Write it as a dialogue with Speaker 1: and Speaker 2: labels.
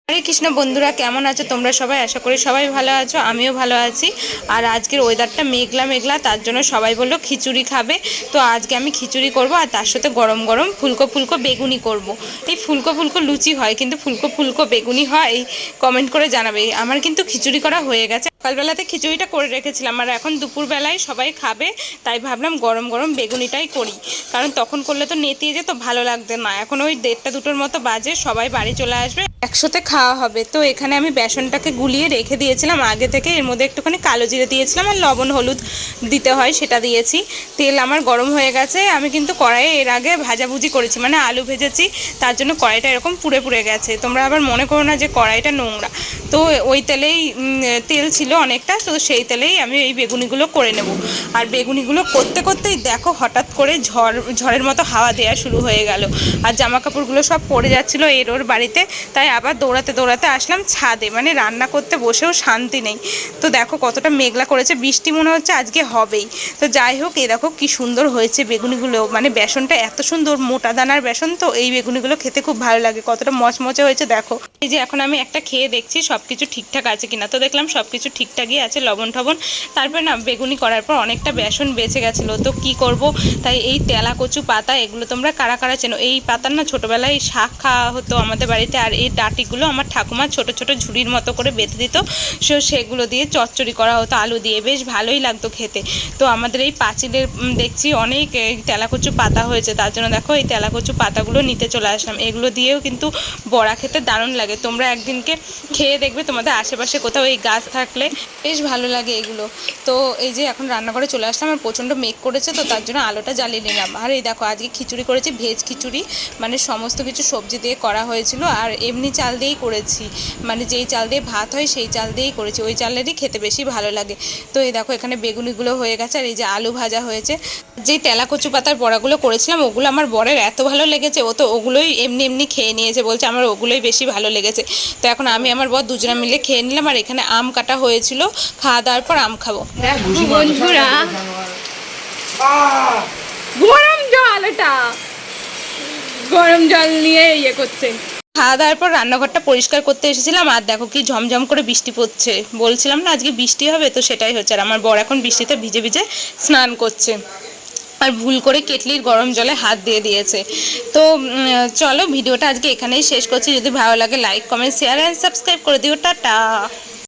Speaker 1: হরে কৃষ্ণ বন্ধুরা, কেমন আছো তোমরা সবাই? আশা করি সবাই ভালো আছো, আমিও ভালো আছি। আর আজকের ওয়েদারটা মেঘলা মেঘলা, তার জন্য সবাই বললো খিচুড়ি খাবে। তো আজকে আমি খিচুড়ি করব, আর তার সাথে গরম গরম ফুলকো ফুলকো বেগুনি করব। এই ফুলকো ফুলকো লুচি হয়, কিন্তু ফুলকো ফুলকো বেগুনি হয়? কমেন্ট করে জানাবে। আমার কিন্তু খিচুড়ি করা হয়ে গেছে, সকালবেলাতে খিচুড়িটা করে রেখেছিলাম, আর এখন দুপুরবেলায় সবাই খাবে, তাই ভাবলাম গরম গরম বেগুনিটাই করি। কারণ তখন করলে তো নেতিয়ে যেত, ভালো লাগবে না। এখন ওই 1:30-2টোর মতো বাজে, সবাই বাড়ি চলে আসবে, একসাথে খাওয়া হবে। তো এখানে আমি বেসনটাকে গুলিয়ে রেখে দিয়েছিলাম আগে থেকে, এর মধ্যে একটুখানি কালো জিরে দিয়েছিলাম, আর লবণ হলুদ দিতে হয় সেটা দিয়েছি। তেল আমার গরম হয়ে গেছে। আমি কিন্তু কড়াইয়ে এর আগে ভাজাভুজি করেছি, মানে আলু ভেজেছি, তার জন্য কড়াইটা এরকম পুড়ে পুড়ে গেছে। তোমরা আবার মনে করো না যে কড়াইটা নোংরা। তো ওই তেলেই তেল ছিল অনেকটা, তো সেই তেলেই আমি এই বেগুনিগুলো করে নেব। আর বেগুনিগুলো করতে করতেই দেখো হঠাৎ করে ঝড়ের মতো হাওয়া দেওয়া শুরু হয়ে গেল, আর জামা কাপড়গুলো সব পড়ে যাচ্ছিলো এর ওর বাড়িতে। তাই আবার দৌড়াতে দৌড়াতে আসলাম ছাদে, মানে রান্না করতে বসেও শান্তি নেই। তো দেখো কতটা মেঘলা করেছে, বৃষ্টি মনে হচ্ছে আজকে হবেই। তো যাই হোক, এই দেখো কি সুন্দর হয়েছে বেগুনিগুলো, মানে বেসনটা এত সুন্দর, মোটা দানার বেসন, তো এই বেগুনিগুলো খেতে খুব ভালো লাগে। কতটা মচমচে হয়েছে দেখো। এই যে এখন আমি একটা খেয়ে দেখছি সব কিছু ঠিকঠাক আছে কিনা। তো দেখলাম সব কিছু ঠিকঠাকই আছে, লবণ টবণ। তারপর না, বেগুনি করার পর অনেকটা বেসন বেঁচে গেছিলো, তো কি করব, তাই এই তেলা কচু পাতা, এগুলো তোমরা কারা কারা চেনো? এই পাতার না ছোটোবেলায় শাক খাওয়া হতো আমাদের বাড়িতে, আর এই ডাঁটিগুলো আমার ঠাকুমা ছোট ছোট ঝুড়ির মতো করে বেঁধে দিত, সেগুলো দিয়ে চচ্চড়ি করা হতো আলু দিয়ে, বেশ ভালোই লাগতো খেতে। তো আমাদের এই পাঁচিলের দেখছি অনেক তেলাকচু পাতা হয়েছে, তার জন্য দেখো এই তেলাকচু পাতাগুলো নিতে চলে আসলাম। এগুলো দিয়েও কিন্তু বড়া খেতে দারুণ লাগে। তোমরা একদিনকে খেয়ে দেখবে, তোমাদের আশেপাশে কোথাও এই গাছ থাকলে বেশ ভালো লাগে এগুলো। তো এই যে এখন রান্নাঘরে চলে আসলাম, আর প্রচণ্ড মেঘ করেছে, তো তার জন্য আলোটা জ্বালিয়ে নিলাম। আর এই দেখো আজকে খিচুড়ি করেছি, ভেজ খিচুড়ি, মানে সমস্ত কিছু সবজি দিয়ে করা হয়েছিল, আর এমনি চাল দিয়েই করেছি, মানে যেই চাল দিয়ে ভাত হয় সেই চাল দিয়েই করেছি, ওই চালেরই খেতে বেশি ভালো লাগে। তো এই দেখো এখানে বেগুনিগুলো হয়ে গেছে, আর এই যে আলু ভাজা হয়েছে। যেই তেলা কচু পাতার বড়াগুলো করেছিলাম, ওগুলো আমার বরের এত ভালো লেগেছে, ও তো ওগুলোই এমনি এমনি খেয়ে নিয়েছে, বলছে আমার ওগুলোই বেশি ভালো লেগেছে। তো এখন আমি আমার বর দুজনে মিলে খেয়ে নিলাম, আর এখানে আম কাটা হয়েছিল, খাওয়া দাওয়ার পর আম খাবো। বন্ধুরা, গরম জল, এটা গরম জল নিয়ে ইয়ে করছে। খাওয়া দাওয়ার পর রান্নাঘরটা পরিষ্কার করতে এসেছিলাম, আর দেখো কি ঝমঝম করে বৃষ্টি পড়ছে। বলছিলাম না আজকে বৃষ্টি হবে, তো সেটাই হচ্ছে। আর আমার বর এখন বৃষ্টিতে ভিজে ভিজে স্নান করছে, আর ভুল করে কেটলির গরম জলে হাত দিয়ে দিয়েছে। তো চলো ভিডিওটা আজকে এখানেই শেষ করছি। যদি ভালো লাগে like comment share and subscribe করে দিও। টাটা।